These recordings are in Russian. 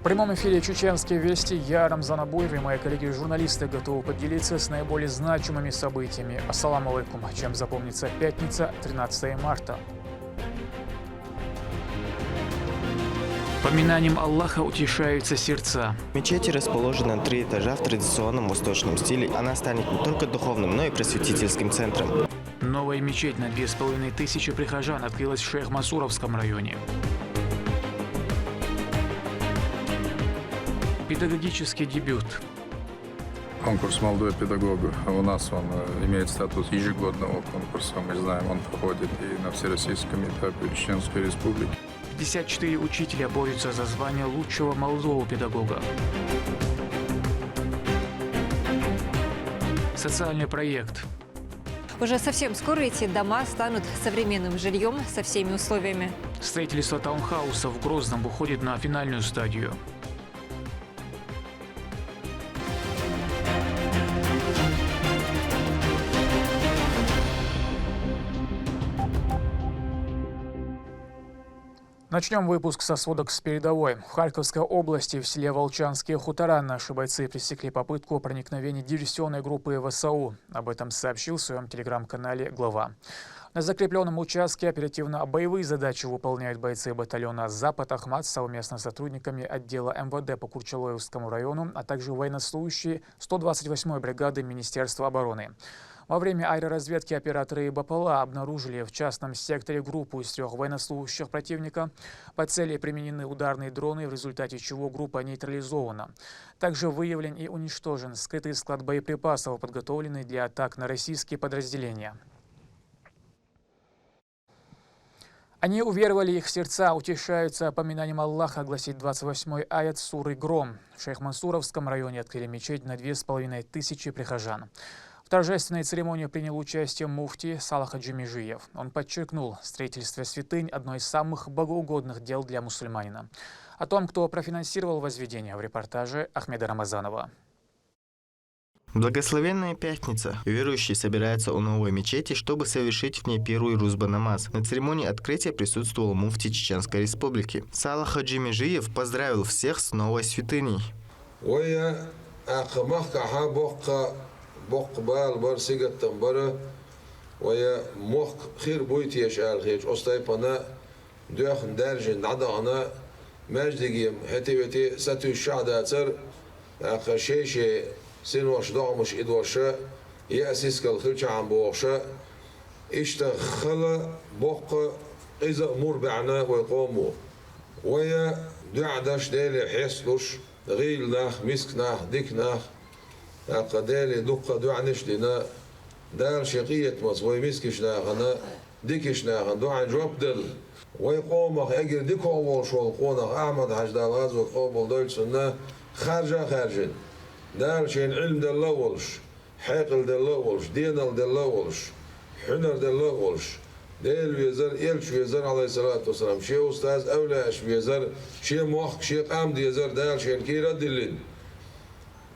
В прямом эфире «Чеченские вести». Я Рамзан Абуев и мои коллеги-журналисты готовы поделиться с наиболее значимыми событиями. Ассаламу алейкум. Чем запомнится пятница, 13 марта. Поминанием Аллаха утешаются сердца. Мечеть расположена на 3 этажа в традиционном восточном стиле. Она станет не только духовным, но и просветительским центром. Новая мечеть на 2500 прихожан открылась в Шейх-Мансуровском районе. Педагогический дебют. Конкурс «Молодой педагог». У нас он имеет статус ежегодного конкурса. Мы знаем, он проходит и на всероссийском этапе Чеченской Республики. 54 учителя борются за звание лучшего молодого педагога. Социальный проект. Уже совсем скоро эти дома станут современным жильем со всеми условиями. Строительство таунхауса в Грозном выходит на финальную стадию. Начнем выпуск со сводок с передовой. В Харьковской области в селе Волчанские хутора наши бойцы пресекли попытку проникновения диверсионной группы ВСУ. Об этом сообщил в своем телеграм-канале глава. На закрепленном участке оперативно-боевые задачи выполняют бойцы батальона «Запад Ахмат» совместно с сотрудниками отдела МВД по Курчалоевскому району, а также военнослужащие 128-й бригады Министерства обороны. Во время аэроразведки операторы БПЛА обнаружили в частном секторе группу из 3 военнослужащих противника. По цели применены ударные дроны, в результате чего группа нейтрализована. Также выявлен и уничтожен скрытый склад боеприпасов, подготовленный для атак на российские подразделения. Они уверовали, их сердца утешаются поминанием Аллаха, гласит 28-й аят суры «Гром». В Шейх-Мансуровском районе открыли мечеть на 2500 прихожан. В торжественной церемонии принял участие муфти Салах Хаджи Межиев. Он подчеркнул, строительство святынь – одно из самых богоугодных дел для мусульманина. О том, кто профинансировал возведение, в репортаже Ахмеда Рамазанова. Благословенная пятница. Верующие собираются у новой мечети, чтобы совершить в ней первый рузба-намаз. На церемонии открытия присутствовал муфти Чеченской Республики. Салах Хаджи Межиев поздравил всех с новой святыней. بق بال بر سيجت تنبرة ويا مخ خير بويت يشعل خير أصلاً بنا دخن درجة عضانا مجديم هتبتي ستو الشعب أثر خشيش سن وش ضامش إدوشة يأسس كالخلش عم بوشة اشتغل بق إذا أمور بعنا ويقوموا ويا دعدش ديل حسلوش غيل ناخ مسك ناخ ديك ناخ قدالي دقة دعنش لنا دار شقية مصوي مسكش ناخنا ديكش ناخن دعن جواب دل ويقومخ أجر ديك أول شو القونخ أحمد حج دال غاز وقابل دول سنة خارجين دار شين علم دل ولش حاقل دل ولش دينال دل ولش حنر دل ولش ديل ويزر إلش ويزر عليه الصلاة والسلام شيء أستاذ أولاش ويزر شيء موخ شيء قام ديزر دار شين كيرا دلين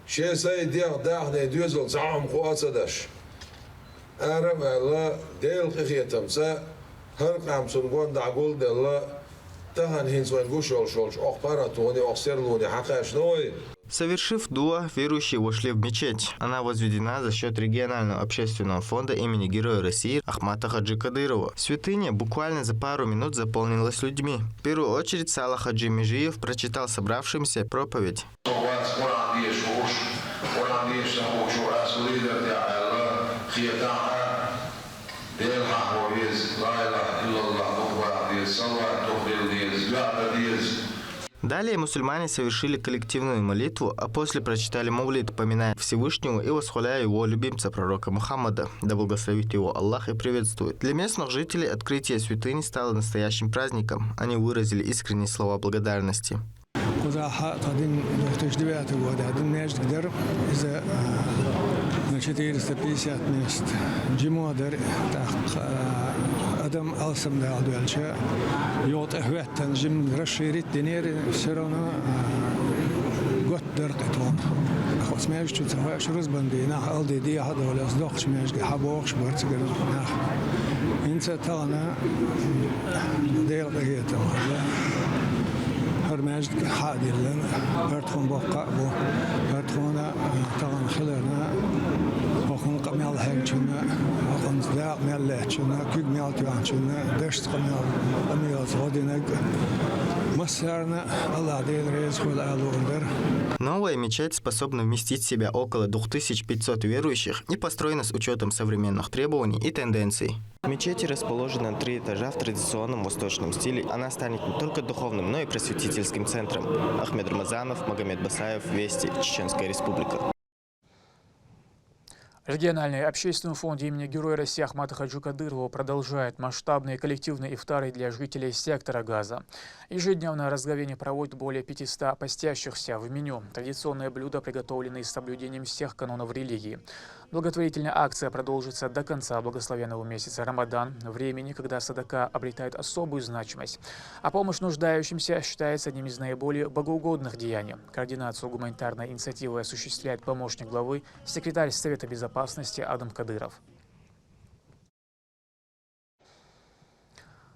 شيء سيد داخل يدوزل صعم قوات صدش أعرف الله ديل خيتم سا هرق عم سنقون دعقول دل تهن هنس وين قشول شولش أخباراتوني أخسرلوني حقاش نوي. Совершив дуа, верующие вошли в мечеть. Она возведена за счет регионального общественного фонда имени Героя России Ахмата Хаджи Кадырова. Святыня буквально за пару минут заполнилась людьми. В первую очередь Салах Хаджи Межиев прочитал собравшимся проповедь. Далее мусульмане совершили коллективную молитву, а после прочитали мавлид, поминая Всевышнего и восхваляя его любимца пророка Мухаммада, да благословит его Аллах и приветствует. Для местных жителей открытие святыни стало настоящим праздником. Они выразили искренние слова благодарности. Adam alsam da aldualcha yot ehvetten jim rashirit dinir serona got درقتون خلاص ما يجتو تفاش رزبندي ناخ الدي دي هذا ولا صدقش ما يجي حبوخش برتقل ناخ انت تانا دير دقيقه هر ما يجي عادل أرتون بقى بو أرتون طبعا خلنا وخن قميل هنچنا وخن زاق ميل لهچنا كيك ميل تيانچنا دشت قميل صودينك مسارنا الله دين رزق والألوندر. Новая мечеть способна вместить в себя около 2500 верующих и построена с учетом современных требований и тенденций. В мечети расположена 3 этажа в традиционном восточном стиле. Она станет не только духовным, но и просветительским центром. Ахмед Рамазанов, Магомед Басаев, Вести, Чеченская Республика. Региональный общественный фонд имени Героя России Ахмата Хаджи Кадырова продолжает масштабные коллективные ифтары для жителей сектора Газа. Ежедневно разговение проводит более 500 постящихся. В меню традиционные блюда, приготовленные с соблюдением всех канонов религии. Благотворительная акция продолжится до конца благословенного месяца Рамадан, времени, когда садака обретает особую значимость. А помощь нуждающимся считается одним из наиболее богоугодных деяний. Координацию гуманитарной инициативы осуществляет помощник главы, секретарь Совета безопасности Адам Кадыров.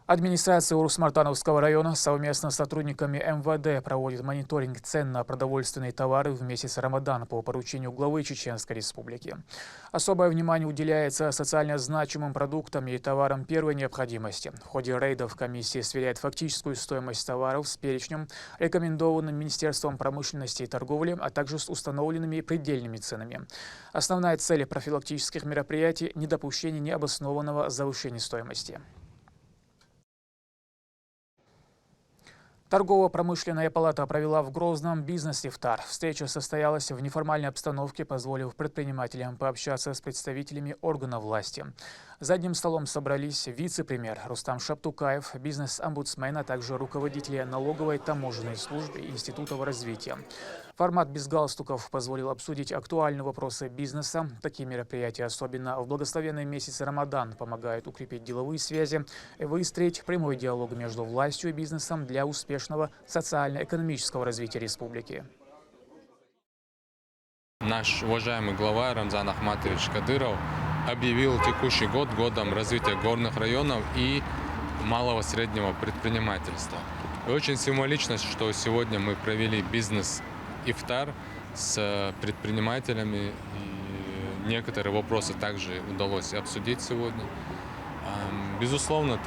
Администрация Урус-Мартановского района совместно с сотрудниками МВД проводит мониторинг цен на продовольственные товары в месяц Рамадан по поручению главы Чеченской Республики. Особое внимание уделяется социально значимым продуктам и товарам первой необходимости. В ходе рейдов комиссия сверяет фактическую стоимость товаров с перечнем, рекомендованным Министерством промышленности и торговли, а также с установленными предельными ценами. Основная цель профилактических мероприятий – недопущение необоснованного завышения стоимости. Торгово-промышленная палата провела в Грозном бизнес-ифтар. Встреча состоялась в неформальной обстановке, позволив предпринимателям пообщаться с представителями органов власти. За одним столом собрались вице-премьер Рустам Шаптукаев, бизнес-омбудсмен, а также руководители налоговой таможенной службы и институтов развития. Формат без галстуков позволил обсудить актуальные вопросы бизнеса. Такие мероприятия, особенно в благословенный месяц Рамадан, помогают укрепить деловые связи и выстроить прямой диалог между властью и бизнесом для успешного социально-экономического развития республики. Наш уважаемый глава Рамзан Ахматович Кадыров объявил текущий год годом развития горных районов и малого среднего предпринимательства. И очень символично, что сегодня мы провели бизнес-ифтар с предпринимателями. И некоторые вопросы также удалось обсудить сегодня. Безусловно,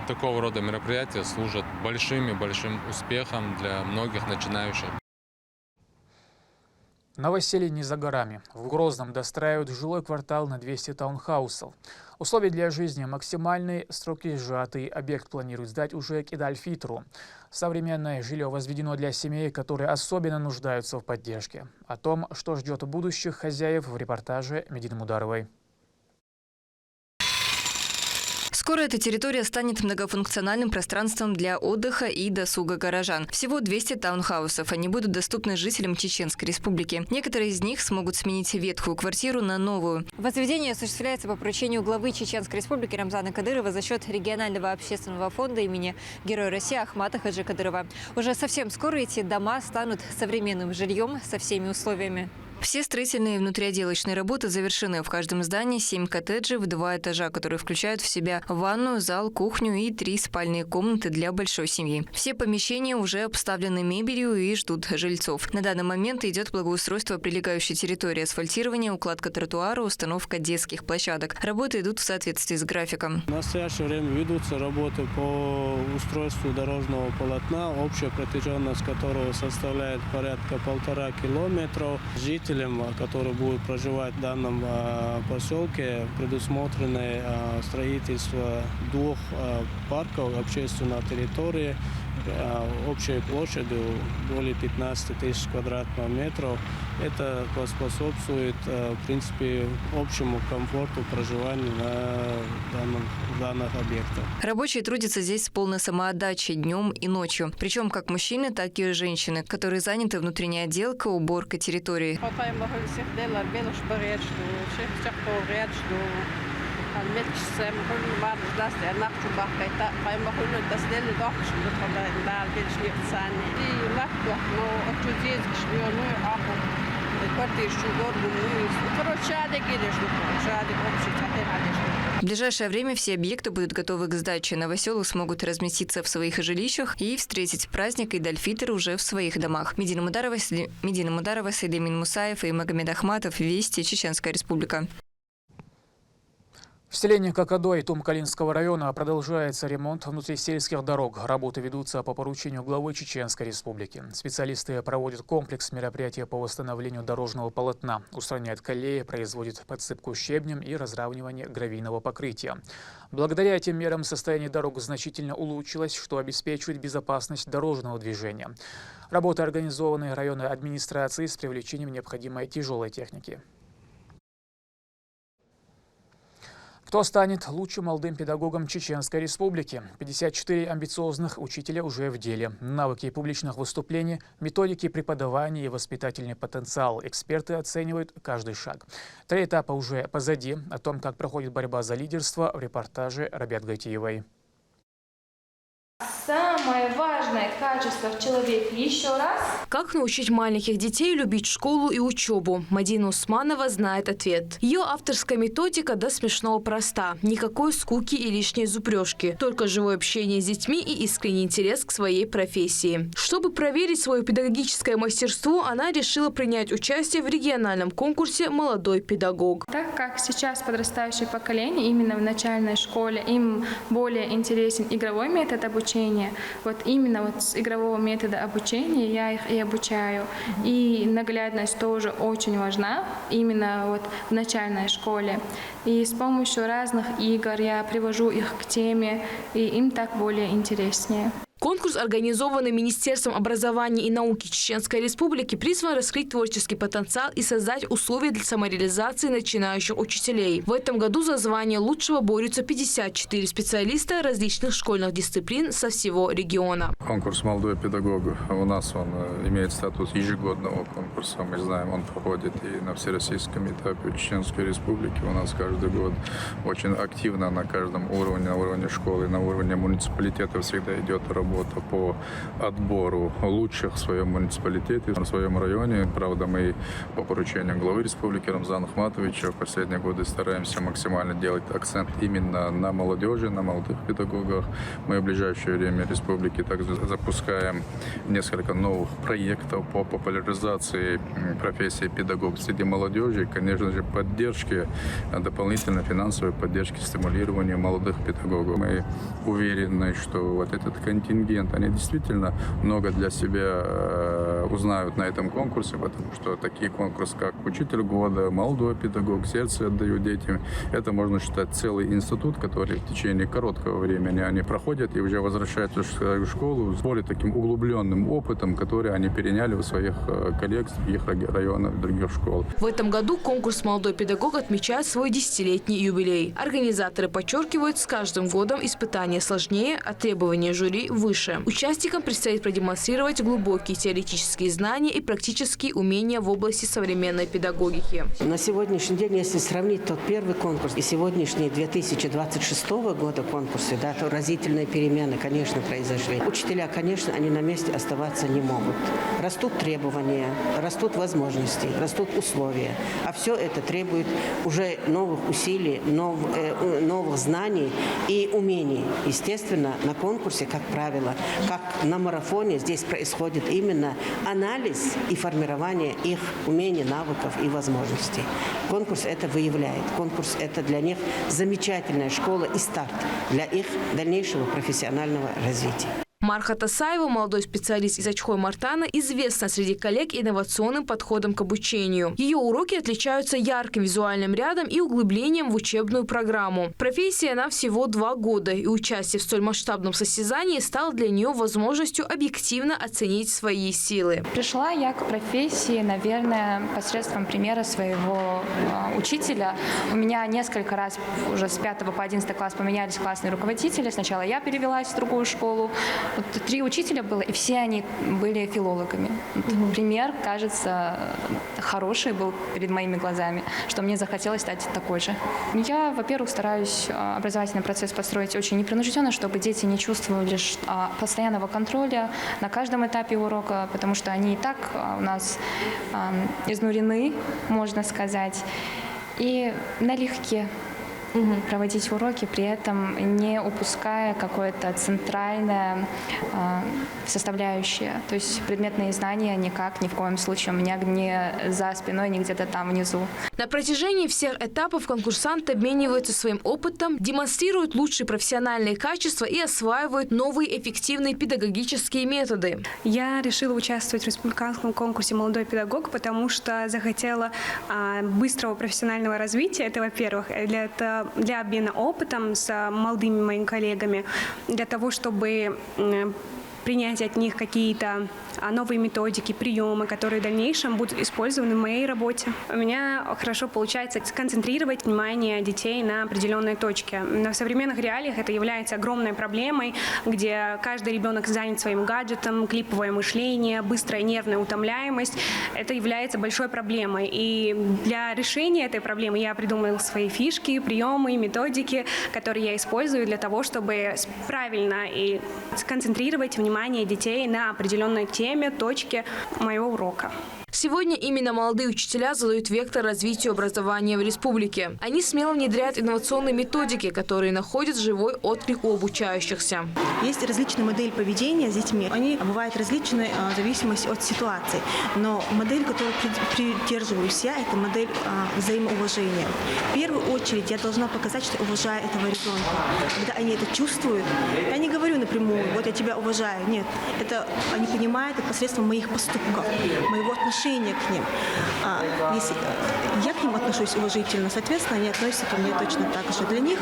такого рода мероприятия служат большим успехом для многих начинающих. Новоселье не за горами. В Грозном достраивают жилой квартал на 200 таунхаусов. Условия для жизни максимальные, сроки сжатые. Объект планируют сдать уже к Идаль-Фитру. Современное жилье возведено для семей, которые особенно нуждаются в поддержке. О том, что ждет будущих хозяев, в репортаже Медины Мударовой. Скоро эта территория станет многофункциональным пространством для отдыха и досуга горожан. Всего 200 таунхаусов. Они будут доступны жителям Чеченской Республики. Некоторые из них смогут сменить ветхую квартиру на новую. Возведение осуществляется по поручению главы Чеченской Республики Рамзана Кадырова за счет регионального общественного фонда имени Героя России Ахмата Хаджи Кадырова. Уже совсем скоро эти дома станут современным жильем со всеми условиями. Все строительные и внутриотделочные работы завершены. В каждом здании 7 коттеджей в 2 этажа, которые включают в себя ванную, зал, кухню и 3 спальные комнаты для большой семьи. Все помещения уже обставлены мебелью и ждут жильцов. На данный момент идет благоустройство прилегающей территории, асфальтирование, укладка тротуара, установка детских площадок. Работы идут в соответствии с графиком. В настоящее время ведутся работы по устройству дорожного полотна, общая протяженность которого составляет порядка 1,5 километра. Жители, которые будут проживать в данном поселке, предусмотрено строительство 2 парков общественной территории общей площадью более 15 тысяч квадратных метров. Это поспособствует, в принципе, общему комфорту проживания на данных объектах. Рабочие трудятся здесь с полной самоотдачей днем и ночью. Причем как мужчины, так и женщины, которые заняты внутренней отделкой, уборкой территории. В ближайшее время все объекты будут готовы к сдаче. Новоселы смогут разместиться в своих жилищах и встретить праздник Идаль-Фитр уже в своих домах. Медина Мударова, Сейдемин Мусаев и Магомед Ахматов. Вести, Чеченская Республика. В селении Кокодой Тумкалинского района продолжается ремонт внутрисельских дорог. Работы ведутся по поручению главы Чеченской Республики. Специалисты проводят комплекс мероприятий по восстановлению дорожного полотна, устраняют колеи, производят подсыпку щебнем и разравнивание гравийного покрытия. Благодаря этим мерам состояние дорог значительно улучшилось, что обеспечивает безопасность дорожного движения. Работы организованы районной администрацией с привлечением необходимой тяжелой техники. Кто станет лучшим молодым педагогом Чеченской Республики? 54 амбициозных учителя уже в деле. Навыки публичных выступлений, методики преподавания и воспитательный потенциал. Эксперты оценивают каждый шаг. 3 этапа уже позади. О том, как проходит борьба за лидерство, в репортаже Рабят Гайтиевой. Самое важное качество в человеке еще раз. Как научить маленьких детей любить школу и учебу? Мадина Усманова знает ответ. Ее авторская методика до смешного проста. Никакой скуки и лишней зубрежки. Только живое общение с детьми и искренний интерес к своей профессии. Чтобы проверить свое педагогическое мастерство, она решила принять участие в региональном конкурсе «Молодой педагог». Так как сейчас подрастающее поколение именно в начальной школе, им более интересен игровой метод обучения. Вот именно с игрового метода обучения я их и обучаю. И наглядность тоже очень важна именно вот в начальной школе. И с помощью разных игр я привожу их к теме, и им так более интереснее. Конкурс, организованный Министерством образования и науки Чеченской Республики, призван раскрыть творческий потенциал и создать условия для самореализации начинающих учителей. В этом году за звание лучшего борются 54 специалиста различных школьных дисциплин со всего региона. Конкурс «Молодой педагог» у нас он имеет статус ежегодного конкурса. Мы знаем, он проходит и на всероссийском этапе Чеченской Республики. У нас каждый год очень активно на каждом уровне, на уровне школы, на уровне муниципалитета всегда идет работа по отбору лучших в своем муниципалитете, в своем районе. Правда, мы по поручению главы республики Рамзана Ахматовича в последние годы стараемся максимально делать акцент именно на молодежи, на молодых педагогах. Мы в ближайшее время республики также запускаем несколько новых проектов по популяризации профессии педагог среди молодежи. Конечно же, поддержки, дополнительной финансовой поддержки, стимулирования молодых педагогов. Мы уверены, что вот этот контингент, они действительно много для себя узнают на этом конкурсе, потому что такие конкурсы, как «Учитель года», «Молодой педагог», «Сердце отдаю детям», это можно считать целый институт, который в течение короткого времени они проходят и уже возвращаются в свою школу с более таким углубленным опытом, который они переняли у своих коллег с других районов, других школ. В этом году конкурс «Молодой педагог» отмечает свой 10-летний юбилей. Организаторы подчеркивают, с каждым годом испытания сложнее, а требования жюри выше. Участникам предстоит продемонстрировать глубокие теоретические знания и практические умения в области современной педагогики. На сегодняшний день, если сравнить тот первый конкурс и сегодняшний 2026 года конкурсы, да, то разительные перемены, конечно, произошли. Учителя, конечно, они на месте оставаться не могут. Растут требования, растут возможности, растут условия. А все это требует уже новых усилий, новых знаний и умений. Естественно, на конкурсе, как правило, как на марафоне, здесь происходит именно анализ и формирование их умений, навыков и возможностей. Конкурс это выявляет. Конкурс это для них замечательная школа и старт для их дальнейшего профессионального развития. Мархат Асаева, молодой специалист из Очхой-Мартана, известна среди коллег инновационным подходом к обучению. Ее уроки отличаются ярким визуальным рядом и углублением в учебную программу. Профессия она всего 2 года, и участие в столь масштабном состязании стало для нее возможностью объективно оценить свои силы. Пришла я к профессии, наверное, посредством примера своего учителя. У меня несколько раз уже с 5 по 11 класс поменялись классные руководители. Сначала я перевелась в другую школу. Вот 3 учителя было, и все они были филологами. Пример, кажется, хороший был перед моими глазами, что мне захотелось стать такой же. Я, во-первых, стараюсь образовательный процесс построить очень непринужденно, чтобы дети не чувствовали постоянного контроля на каждом этапе урока, потому что они и так у нас изнурены, можно сказать, и налегке. проводить уроки, при этом не упуская какое-то центральное составляющее. То есть предметные знания никак, ни в коем случае у меня не за спиной, не где-то там внизу. На протяжении всех этапов конкурсанты обмениваются своим опытом, демонстрируют лучшие профессиональные качества и осваивают новые эффективные педагогические методы. Я решила участвовать в республиканском конкурсе «Молодой педагог», потому что захотела быстрого профессионального развития. Это, во-первых, для обмена опытом с молодыми моими коллегами, для того, чтобы принять от них какие-то новые методики, приемы, которые в дальнейшем будут использованы в моей работе. У меня хорошо получается сконцентрировать внимание детей на определенной точке. В современных реалиях это является огромной проблемой, где каждый ребенок занят своим гаджетом, клиповое мышление, быстрая нервная утомляемость. Это является большой проблемой. И для решения этой проблемы я придумала свои фишки, приемы, методики, которые я использую для того, чтобы правильно и сконцентрировать внимание детей на определенной теме, точке моего урока. Сегодня именно молодые учителя задают вектор развитию образования в республике. Они смело внедряют инновационные методики, которые находят живой отклик у обучающихся. Есть различные модели поведения с детьми. Они бывают различные в зависимости от ситуации. Но модель, которую придерживаюсь я, это модель взаимоуважения. В первую очередь я должна показать, что уважаю этого ребенка. Когда они это чувствуют, я не говорю напрямую, вот я тебя уважаю. Нет, это они понимают это посредством моих поступков, моего отношения к ним. Если я к ним отношусь уважительно, соответственно, они относятся ко мне точно так же. Для них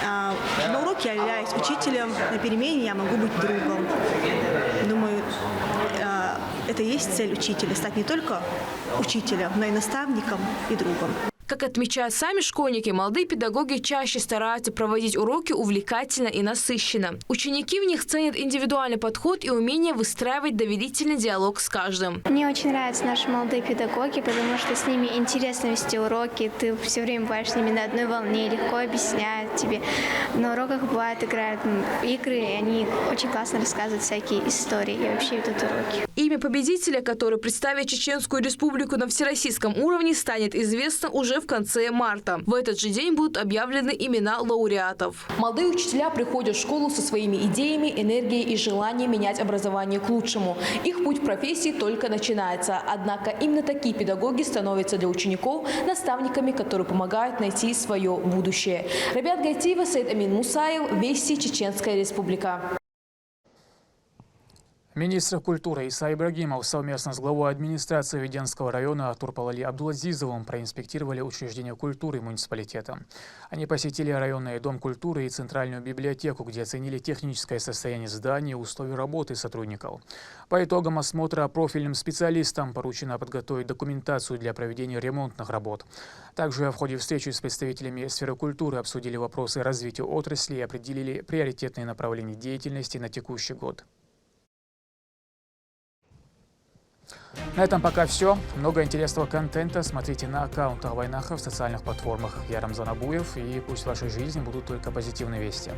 на уроке я являюсь учителем, на перемене я могу быть другом. Думаю, это и есть цель учителя – стать не только учителем, но и наставником и другом. Как отмечают сами школьники, молодые педагоги чаще стараются проводить уроки увлекательно и насыщенно. Ученики в них ценят индивидуальный подход и умение выстраивать доверительный диалог с каждым. Мне очень нравятся наши молодые педагоги, потому что с ними интересно вести уроки, ты все время бываешь с ними на одной волне, легко объясняют тебе. На уроках бывает играют игры, и они очень классно рассказывают всякие истории и вообще ведут уроки. Имя победителя, который представит Чеченскую Республику на всероссийском уровне, станет известно уже в конце марта. В этот же день будут объявлены имена лауреатов. Молодые учителя приходят в школу со своими идеями, энергией и желанием менять образование к лучшему. Их путь в профессии только начинается. Однако именно такие педагоги становятся для учеников наставниками, которые помогают найти свое будущее. Рабиат Гайтиева, Саид Амин Мусаев, Вести, Чеченская Республика. Министр культуры Иса Ибрагимов совместно с главой администрации Веденского района Турпалали Абдулазизовым проинспектировали учреждения культуры муниципалитета. Они посетили районный дом культуры и центральную библиотеку, где оценили техническое состояние зданий и условия работы сотрудников. По итогам осмотра профильным специалистам поручено подготовить документацию для проведения ремонтных работ. Также в ходе встречи с представителями сферы культуры обсудили вопросы развития отрасли и определили приоритетные направления деятельности на текущий год. На этом пока все. Много интересного контента смотрите на аккаунтах Вайнаха в социальных платформах. Я Рамзан Абуев, и пусть в вашей жизни будут только позитивные вести.